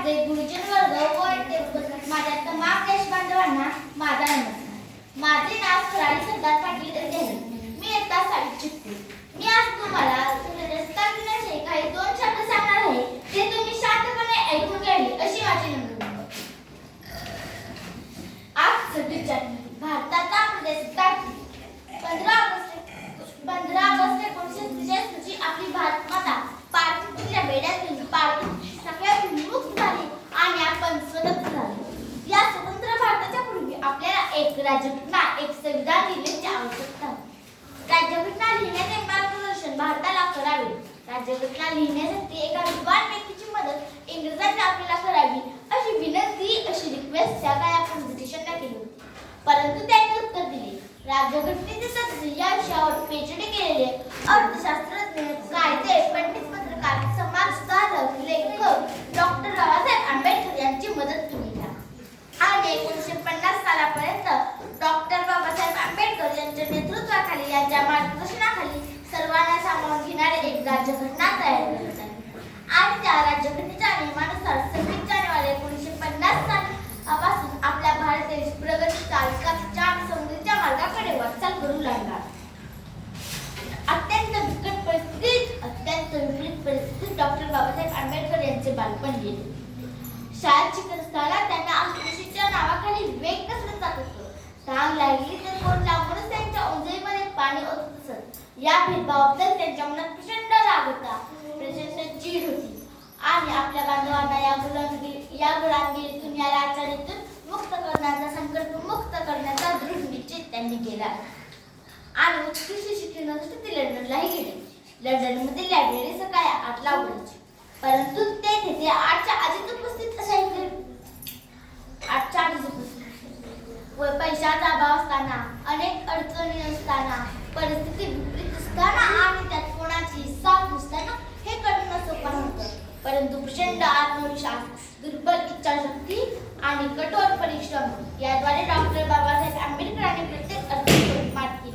माझे गुरुजन वर्ग व माझ्या तमाम देश बांधवांना माझा नमस्कार. माझे नाव खराडी सरदार पाटील आहे. मी इयत्ता 6वीत शिकते. मी आज तुम्हाला सूर्यास्ता दिनाचे काही 2 शब्द सांगणार आहे. ते तुम्ही शांतपणे ऐकून घ्यावे अशी माझी विनंती. आज 26 जानेवारी भारताचा प्रजासत्ताक दिन. 15 ऑगस्ट 1947 रोजी आपली भारत माता पारतंत्र्याच्या बेड्यातून सगळ्यातून मुक्त झाली आणि आपण स्वतंत्र झालो. या स्वतंत्र भारताच्या पूर्वी आपल्याला एक राज्यघटना, एक संविधान लिहिण्याची आवश्यकता होती. राज्यघटना लिहिण्याचे मार्गदर्शन भारताला करावे. राज्यघटना लिहिण्यासाठी एका विद्वान व्यक्तीची मदत इंग्रजांनी आपल्याला करावी अशी विनंती, अशी रिक्वेस्ट त्या काळी आपण ब्रिटिशांना केली होती. परंतु त्यांनी उत्तर दिले. राज्यघटनेचे सदस्य या विषयावर पीएचडी केलेले अर्थशास्त्रज्ञ, कायदे पंडित, पत्रकार, समाजसुधारक, लेखक डॉक्टर बाबासाहेब आंबेडकर यांची मदत केली. आणि 1950 सालापर्यंत डॉक्टर बाबासाहेब आंबेडकर यांच्या नेतृत्वाखाली, यांच्या मार्गदर्शनाखाली सर्वांना सामावून घेणारी एक राज्यघटना तयार करण्यात आली. आणि त्या राज्यघटनेच्या नियमानुसार 26 जानेवारी 1950 सालापासून आपला भारत देश प्रगतीचा, विकासाच्या आणि समृद्धीच्या मार्गाकडे वाटचाल करू लागला. अत्यंत विकट परिस्थितीत डॉक्टर बाबासाहेब आंबेडकर यांचे बालपण गेले. शाळेत शिकत असताना त्यांना अस्पृश्यतेच्या नावाखाली वेग कसरत जात होतं. तहान लागली तर कोण लागूनच त्यांच्या ओंजळीमध्ये पाणी ओतत असत. या भेदभावाबद्दल त्यांच्या मनात प्रचंड राग होता, प्रचंड चीड होती. आणि आपल्या बांधवांना या गुलामगिरीतून, या लाचारीतून मुक्त करण्याचा, संकल्प मुक्त करण्याचा दृढ निश्चय त्यांनी केला. आणि उत्कृष्ट शिक्षणासाठी ते लंडनलाही गेले. लंडनमध्ये लायब्ररी सकाळी 8ला उघडायची, परंतु ते तिथे 8च्या आधीच उपस्थित असायचे. 8च्या आधीच उपस्थित व पैशाचा अभाव असताना, अनेक अडचणी असताना, परिस्थिती विपरीत असताना आणि त्यात कोणाची साथ नसताना हे करणं सोपं नव्हतं. परंतु प्रचंड आत्मविश्वास, दुर्बल इच्छाशक्ती आणि कठोर परिश्रम याद्वारे डॉक्टर बाबासाहेब आंबेडकरांनी प्रत्येक अडचणीवर मात केली.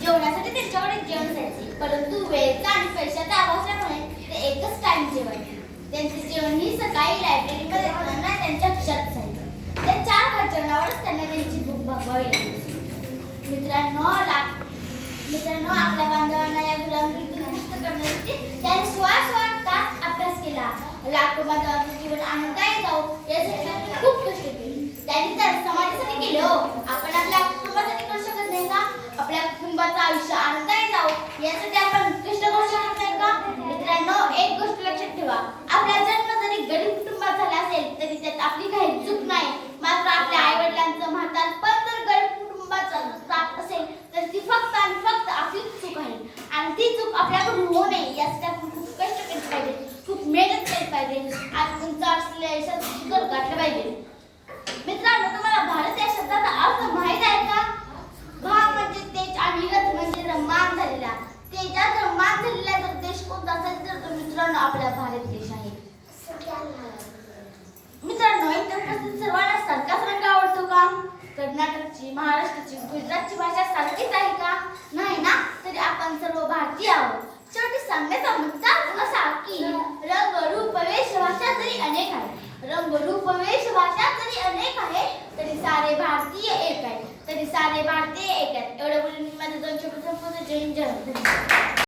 जेवणासाठी त्यांच्याकडे जेवण असायचे, परंतु वेळेचा आणि पैशाचा अभाव असल्यामुळे ते एकच टाइम जेवायचे. त्यांचे जेवण ही सकाळी लायब्ररीमध्ये असताना त्यांच्या खिशात असायचं. त्या 4 जेवणावरच त्यांना त्यांची भूक भागवावी लागली. मित्रांनो, आपल्या बांधवांना या गुलामगिरीतून मुक्त करण्यासाठी त्यांनी 16 तास अभ्यास केला. लाखो बांधवांचे जीवन आनंदायी जाऊ यासाठी त्यांनी खूप कष्ट केले. त्यांनी तर समाजासाठी केले. आपण आपल्या कुटुंबासाठी करू शकत नाही का? आपल्या कुटुंबाचं आयुष्य आनंदायी जाऊ यासाठी आपण कष्ट करू शकत नाही का? मित्रांनो, एक गोष्ट लक्षात ठेवा. आपला जन्म जरी गरीब कुटुंबात झाला असेल तरी त्यात आपली काही चूक नाही. मात्र आपल्या आईवडिलांचं म्हातारपण जर गरीब कुटुंबाचं जात असेल तर ती फक्त आणि फक्त आपलीच चूक आहे. आणि ती चूक आपल्याकडून होऊ नये यासाठी आपण खूप कष्ट केले पाहिजे, खूप मेहनत केली पाहिजे. आज तुमचं असलेल्या यशात शिखर गाठलं पाहिजे. मित्रांनो, तुम्हाला भारत या शब्दाचा अर्थ माहीत आहे का? भा म्हणजे तेज आणि रथ म्हणजे रम्मान झालेला. तेजात रम्मान झालेला जर देश कोणता असेल तर तो मित्रांनो आपला भारत देश आहे. मित्रांनो, इथे उपस्थित सर्वांना सारखाच रंग आवडतो का? कर्नाटकची, महाराष्ट्राची, गुजरातची भाषा सारखीच आहे का? नाही ना? तरी आपण सर्व भारतीय आहोत. शेवटी सांगण्याचा मुद्दा असा की रंग, रूप, वेश, भाषा जरी अनेक आहे, रंग, रूप, वेश, भाषा जरी अनेक आहे, तरी सारे भारतीय एक आहे. तरी सारे भारतीय एक आहेत. एवढं बोलून मी माझे 2 शब्द संपवतो. जय हिंद, जय भारत.